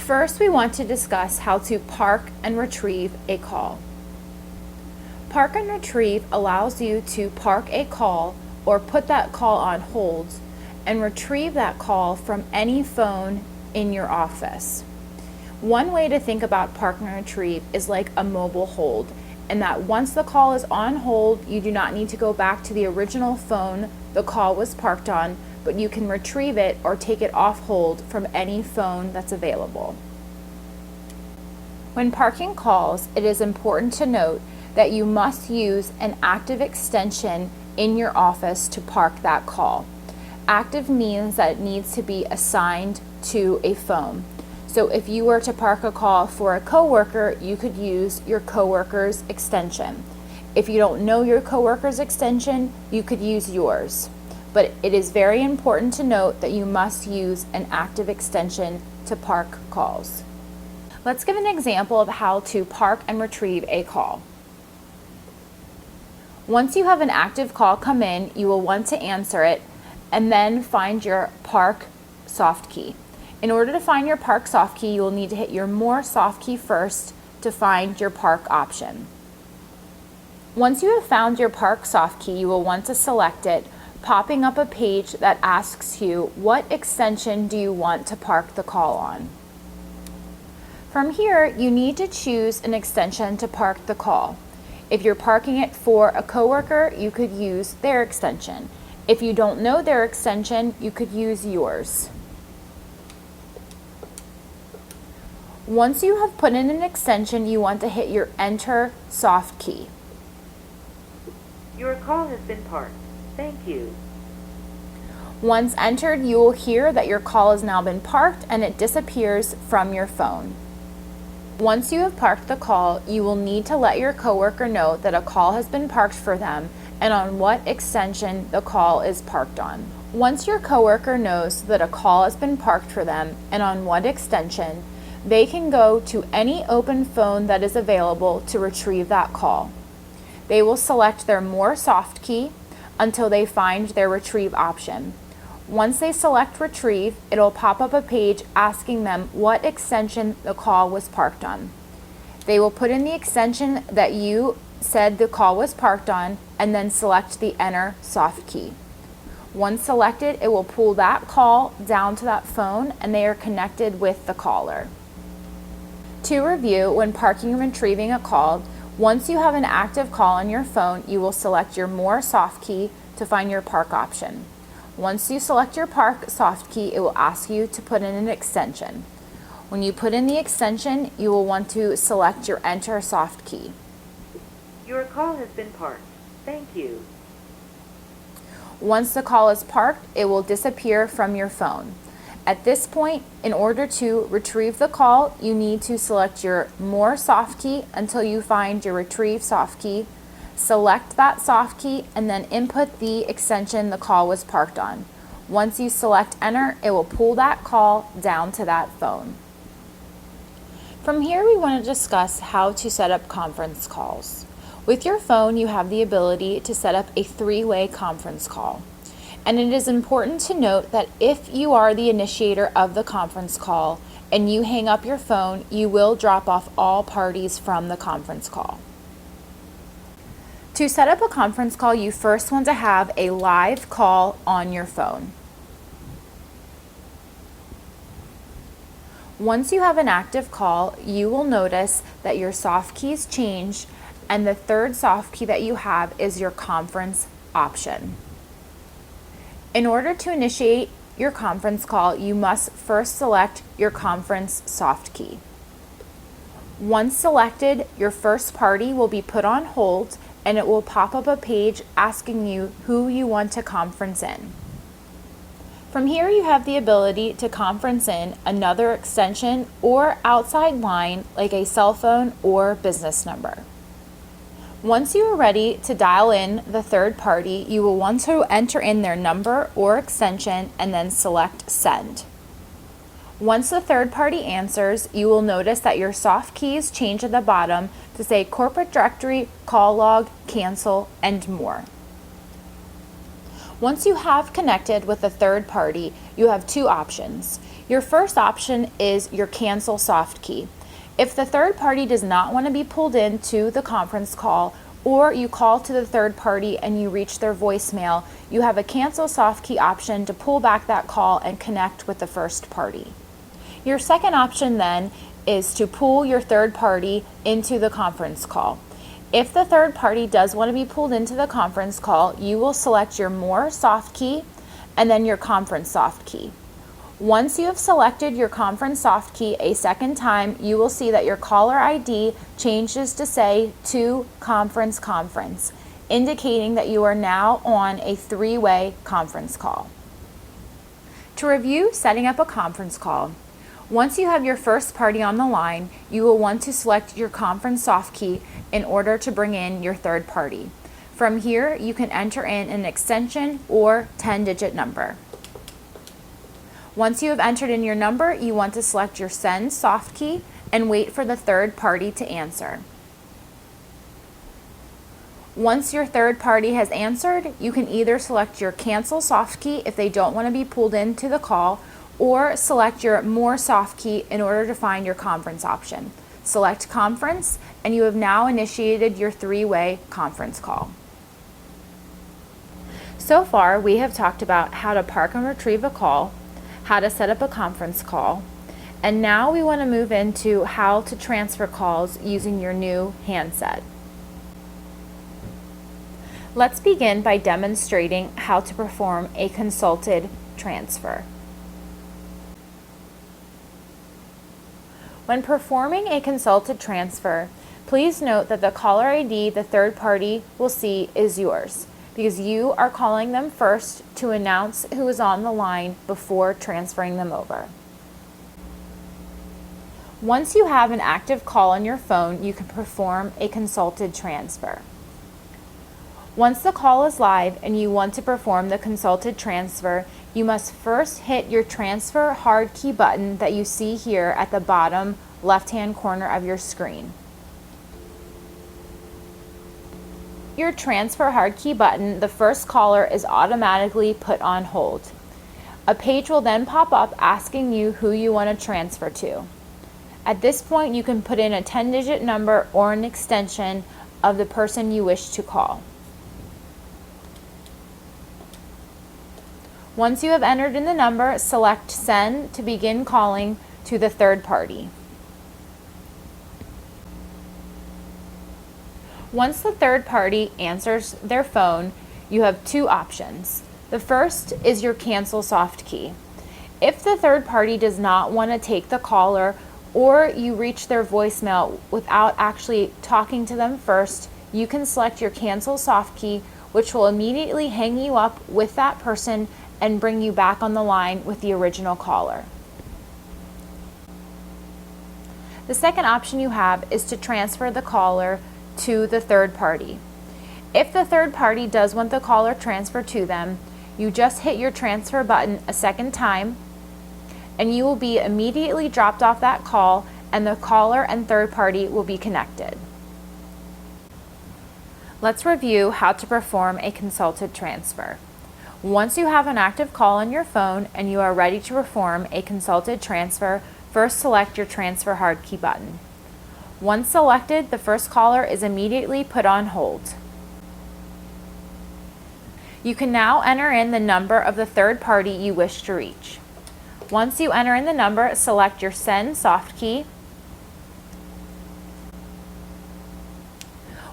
First, we want to discuss how to park and retrieve a call. Park and retrieve allows you to park a call or put that call on hold and retrieve that call from any phone in your office. One way to think about park and retrieve is like a mobile hold, and that once the call is on hold, you do not need to go back to the original phone the call was parked on, but you can retrieve it or take it off hold from any phone that's available. When parking calls, it is important to note that you must use an active extension in your office to park that call. Active means that it needs to be assigned to a phone. So if you were to park a call for a coworker, you could use your coworker's extension. If you don't know your coworker's extension, you could use yours. But it is very important to note that you must use an active extension to park calls. Let's give an example of how to park and retrieve a call. Once you have an active call come in, you will want to answer it and then find your park soft key. In order to find your park soft key, you will need to hit your more soft key first to find your park option. Once you have found your park soft key, you will want to select it, popping up a page that asks you what extension do you want to park the call on. From here, you need to choose an extension to park the call. If you're parking it for a coworker, you could use their extension. If you don't know their extension, you could use yours. Once you have put in an extension, you want to hit your Enter soft key. Your call has been parked. Thank you. Once entered, you will hear that your call has now been parked and it disappears from your phone. Once you have parked the call, you will need to let your coworker know that a call has been parked for them and on what extension the call is parked on. Once your coworker knows that a call has been parked for them and on what extension, they can go to any open phone that is available to retrieve that call. They will select their more soft key until they find their retrieve option. Once they select retrieve, it'll pop up a page asking them what extension the call was parked on. They will put in the extension that you said the call was parked on and then select the Enter soft key. Once selected, it will pull that call down to that phone and they are connected with the caller. To review, when parking and retrieving a call, once you have an active call on your phone, you will select your more soft key to find your park option. Once you select your park soft key, it will ask you to put in an extension. When you put in the extension, you will want to select your Enter soft key. Your call has been parked. Thank you. Once the call is parked, it will disappear from your phone. At this point, in order to retrieve the call, you need to select your more soft key until you find your retrieve soft key. Select that soft key and then input the extension the call was parked on. Once you select Enter, it will pull that call down to that phone. From here, we want to discuss how to set up conference calls. With your phone, you have the ability to set up a three-way conference call. And it is important to note that if you are the initiator of the conference call and you hang up your phone, you will drop off all parties from the conference call. To set up a conference call, you first want to have a live call on your phone. Once you have an active call, you will notice that your soft keys change and the third soft key that you have is your conference option. In order to initiate your conference call, you must first select your conference soft key. Once selected, your first party will be put on hold and it will pop up a page asking you who you want to conference in. From here, you have the ability to conference in another extension or outside line like a cell phone or business number. Once you are ready to dial in the third party, you will want to enter in their number or extension and then select Send. Once the third party answers, you will notice that your soft keys change at the bottom to say corporate directory, call log, cancel, and more. Once you have connected with the third party, you have two options. Your first option is your cancel soft key. If the third party does not want to be pulled into the conference call, or you call to the third party and you reach their voicemail, you have a cancel soft key option to pull back that call and connect with the first party. Your second option then is to pull your third party into the conference call. If the third party does want to be pulled into the conference call, you will select your More soft key and then your Conference soft key. Once you have selected your Conference soft key a second time, you will see that your caller ID changes to say to Conference, indicating that you are now on a three-way conference call. To review setting up a conference call, once you have your first party on the line, you will want to select your Conference soft key in order to bring in your third party. From here, you can enter in an extension or 10-digit number. Once you have entered in your number, you want to select your Send soft key and wait for the third party to answer. Once your third party has answered, you can either select your Cancel soft key if they don't want to be pulled into the call, or select your More soft key in order to find your Conference option. Select Conference, and you have now initiated your three-way conference call. So far, we have talked about how to park and retrieve a call, how to set up a conference call, and now we want to move into how to transfer calls using your new handset. Let's begin by demonstrating how to perform a consulted transfer. When performing a consulted transfer, please note that the caller ID the third party will see is yours, because you are calling them first to announce who is on the line before transferring them over. Once you have an active call on your phone, you can perform a consulted transfer. Once the call is live and you want to perform the consulted transfer, you must first hit your transfer hard key button that you see here at the bottom left-hand corner of your screen. Your transfer hard key button, the first caller is automatically put on hold. A page will then pop up asking you who you want to transfer to. At this point, you can put in a 10-digit number or an extension of the person you wish to call. Once you have entered in the number, select Send to begin calling to the third party. Once the third party answers their phone, you have two options. The first is your Cancel soft key. If the third party does not want to take the caller, or you reach their voicemail without actually talking to them first, you can select your Cancel soft key, which will immediately hang you up with that person and bring you back on the line with the original caller. The second option you have is to transfer the caller to the third party. If the third party does want the caller transferred to them, you just hit your transfer button a second time and you will be immediately dropped off that call, and the caller and third party will be connected. Let's review how to perform a consulted transfer. Once you have an active call on your phone and you are ready to perform a consulted transfer, first select your transfer hard key button. Once selected, the first caller is immediately put on hold. You can now enter in the number of the third party you wish to reach. Once you enter in the number, select your Send soft key.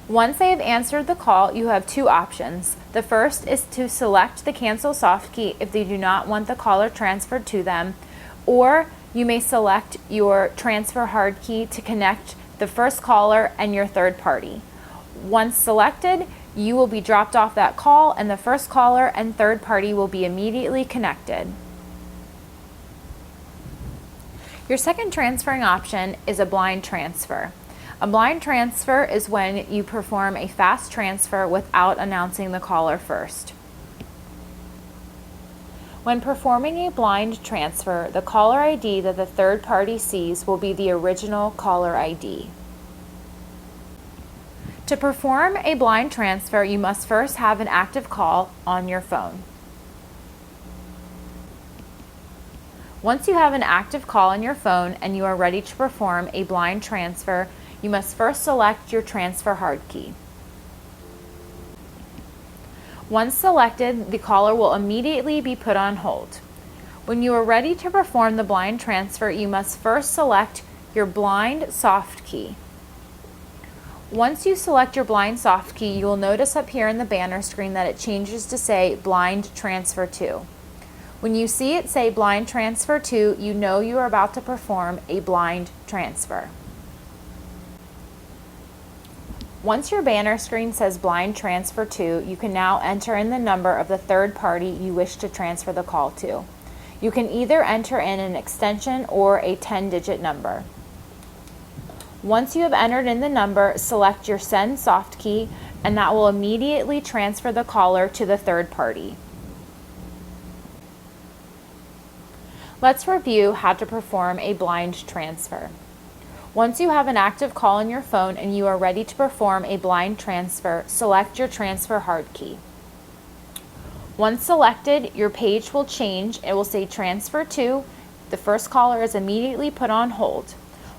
Once they have answered the call, you have two options. The first is to select the Cancel soft key if they do not want the caller transferred to them, or you may select your transfer hard key to connect the first caller and your third party. Once selected, you will be dropped off that call and the first caller and third party will be immediately connected. Your second transferring option is a blind transfer. A blind transfer is when you perform a fast transfer without announcing the caller first. When performing a blind transfer, the caller ID that the third party sees will be the original caller ID. To perform a blind transfer, you must first have an active call on your phone. Once you have an active call on your phone and you are ready to perform a blind transfer, you must first select your transfer hard key. Once selected, the caller will immediately be put on hold. When you are ready to perform the blind transfer, you must first select your blind soft key. Once you select your blind soft key, you will notice up here in the banner screen that it changes to say blind transfer to. When you see it say blind transfer to, you know you are about to perform a blind transfer. Once your banner screen says blind transfer to, you can now enter in the number of the third party you wish to transfer the call to. You can either enter in an extension or a 10-digit number. Once you have entered in the number, select your send soft key, and that will immediately transfer the caller to the third party. Let's review how to perform a blind transfer. Once you have an active call on your phone and you are ready to perform a blind transfer, select your transfer hard key. Once selected, your page will change. It will say transfer to. The first caller is immediately put on hold.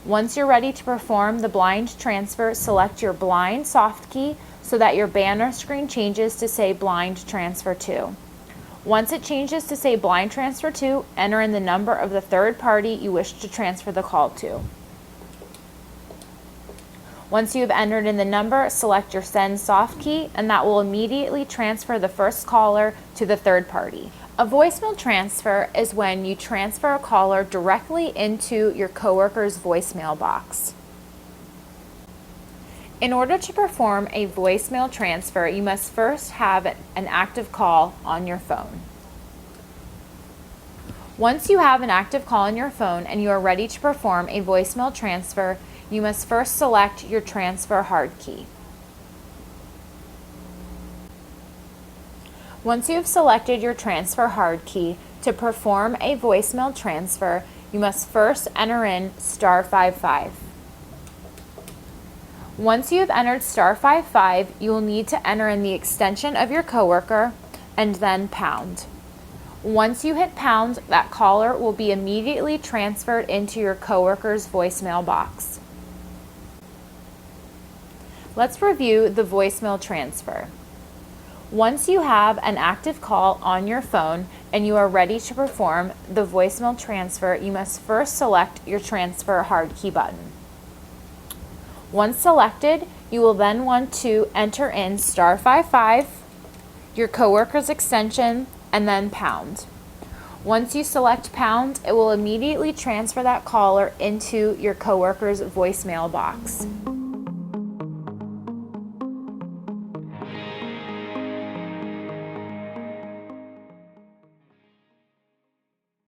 Once you're ready to perform the blind transfer, select your blind soft key so that your banner screen changes to say blind transfer to. Once it changes to say blind transfer to, enter in the number of the third party you wish to transfer the call to. Once you have entered in the number, select your send soft key, and that will immediately transfer the first caller to the third party. A voicemail transfer is when you transfer a caller directly into your coworker's voicemail box. In order to perform a voicemail transfer, you must first have an active call on your phone. Once you have an active call on your phone and you are ready to perform a voicemail transfer, you must first select your transfer hard key. Once you have selected your transfer hard key, to perform a voicemail transfer, you must first enter in *55. Once you have entered *55, you will need to enter in the extension of your coworker and then pound. Once you hit pound, that caller will be immediately transferred into your coworker's voicemail box. Let's review the voicemail transfer. Once you have an active call on your phone and you are ready to perform the voicemail transfer, you must first select your transfer hard key button. Once selected, you will then want to enter in *55, your coworker's extension, and then pound. Once you select pound, it will immediately transfer that caller into your coworker's voicemail box.